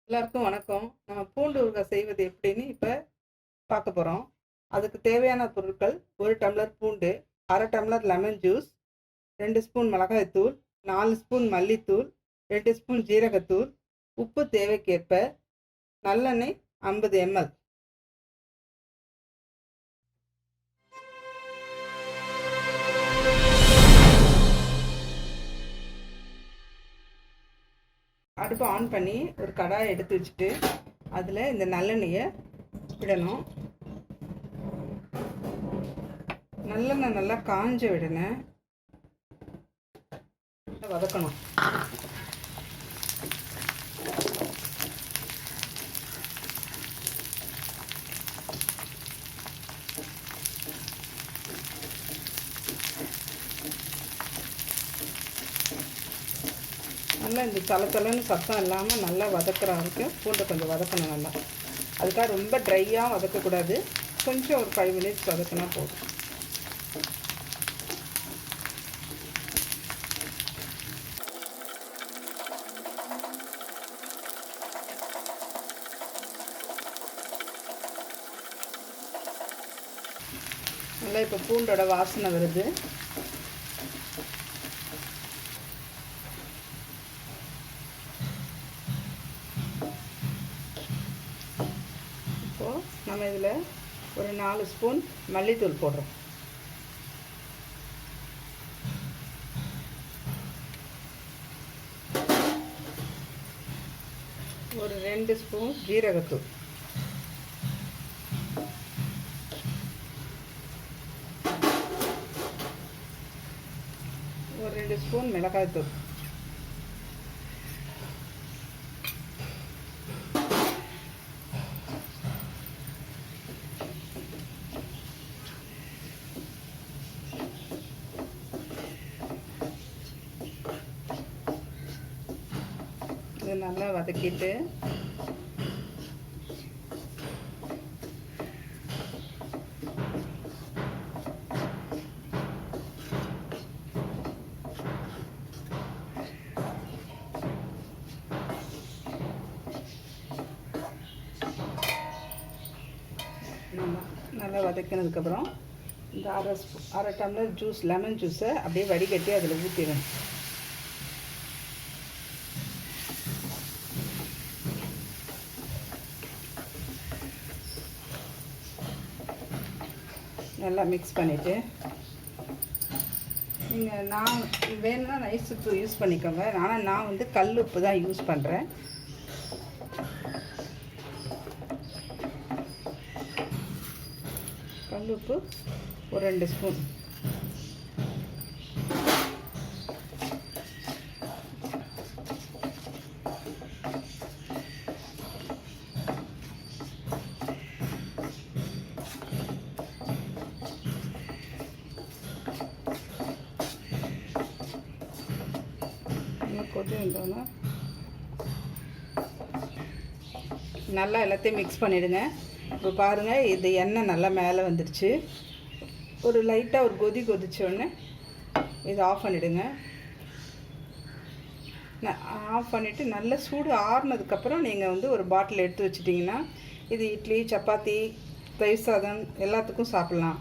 எல்லாருக்கும் வணக்கம். நம்ம பூண்டு ஊறுகாய் செய்வது எப்படின்னு இப்போ பார்க்க போகிறோம். அதுக்கு தேவையான பொருட்கள்: 1 டம்ளர் பூண்டு, அரை டம்ளர் லெமன் ஜூஸ், 2 ஸ்பூன் மிளகாய்த்தூள், 4 ஸ்பூன் மல்லித்தூள், 2 ஸ்பூன் ஜீரகத்தூள், உப்பு தேவைக்கேற்ப, நல்லெண்ணெய் 50 ml. அடுப்பு ஆன் பண்ணி ஒரு கடாயை எடுத்து வச்சுட்டு அதில் இந்த நல்லெண்ணெயை விடணும். நல்லெண்ணெய் நல்லா காஞ்ச விடனே வதக்கணும். நல்லா இந்த தலை சத்தம் இல்லாமல் நல்லா வதக்குற வரைக்கும் பூண்டை கொஞ்சம் வதக்கணும். நல்லா அதுக்காக ரொம்ப ட்ரையாக வதக்கக்கூடாது. கொஞ்சம் ஒரு 5 மினிட்ஸ் வதக்கினா போதும். நல்லா இப்போ பூண்டோட வாசனை வருது. நம்ம இதில் ஒரு 4 ஸ்பூன் மல்லித்தூள் போடுறோம். ஒரு 2 ஸ்பூன் ஜீரகத்தூள், ஒரு 2 ஸ்பூன் மிளகாய்த்தூள், இது நல்லா வதக்கிட்டு நல்லா வதக்கினதுக்கப்புறம் இந்த அரை டம்ளர் ஜூஸ், லெமன் ஜூஸை அப்படியே வடிகட்டி அதில் ஊற்றிடுவேன். நல்லா மிக்ஸ் பண்ணிவிட்டு நீங்கள் நான் வேணும்னா நைஸ் உப்பு யூஸ் பண்ணிக்கோங்க. ஆனால் நான் வந்து கல் உப்பு தான் யூஸ் பண்ணுறேன். கல் உப்பு ஒரு 2 ஸ்பூன், கொதி வந்தோன்னா நல்லா எல்லாத்தையும் மிக்ஸ் பண்ணிவிடுங்க. இப்போ பாருங்கள், இது எண்ணெய் நல்லா மேலே வந்துடுச்சு. ஒரு லைட்டாக ஒரு கொதிச்சோடனே இதை ஆஃப் பண்ணிவிடுங்க. ஆஃப் பண்ணிவிட்டு நல்லா சூடு ஆறுனதுக்கப்புறம் நீங்கள் வந்து ஒரு பாட்டில் எடுத்து வச்சிட்டிங்கன்னா இது இட்லி, சப்பாத்தி, தயிர் சாதம் எல்லாத்துக்கும் சாப்பிட்லாம்.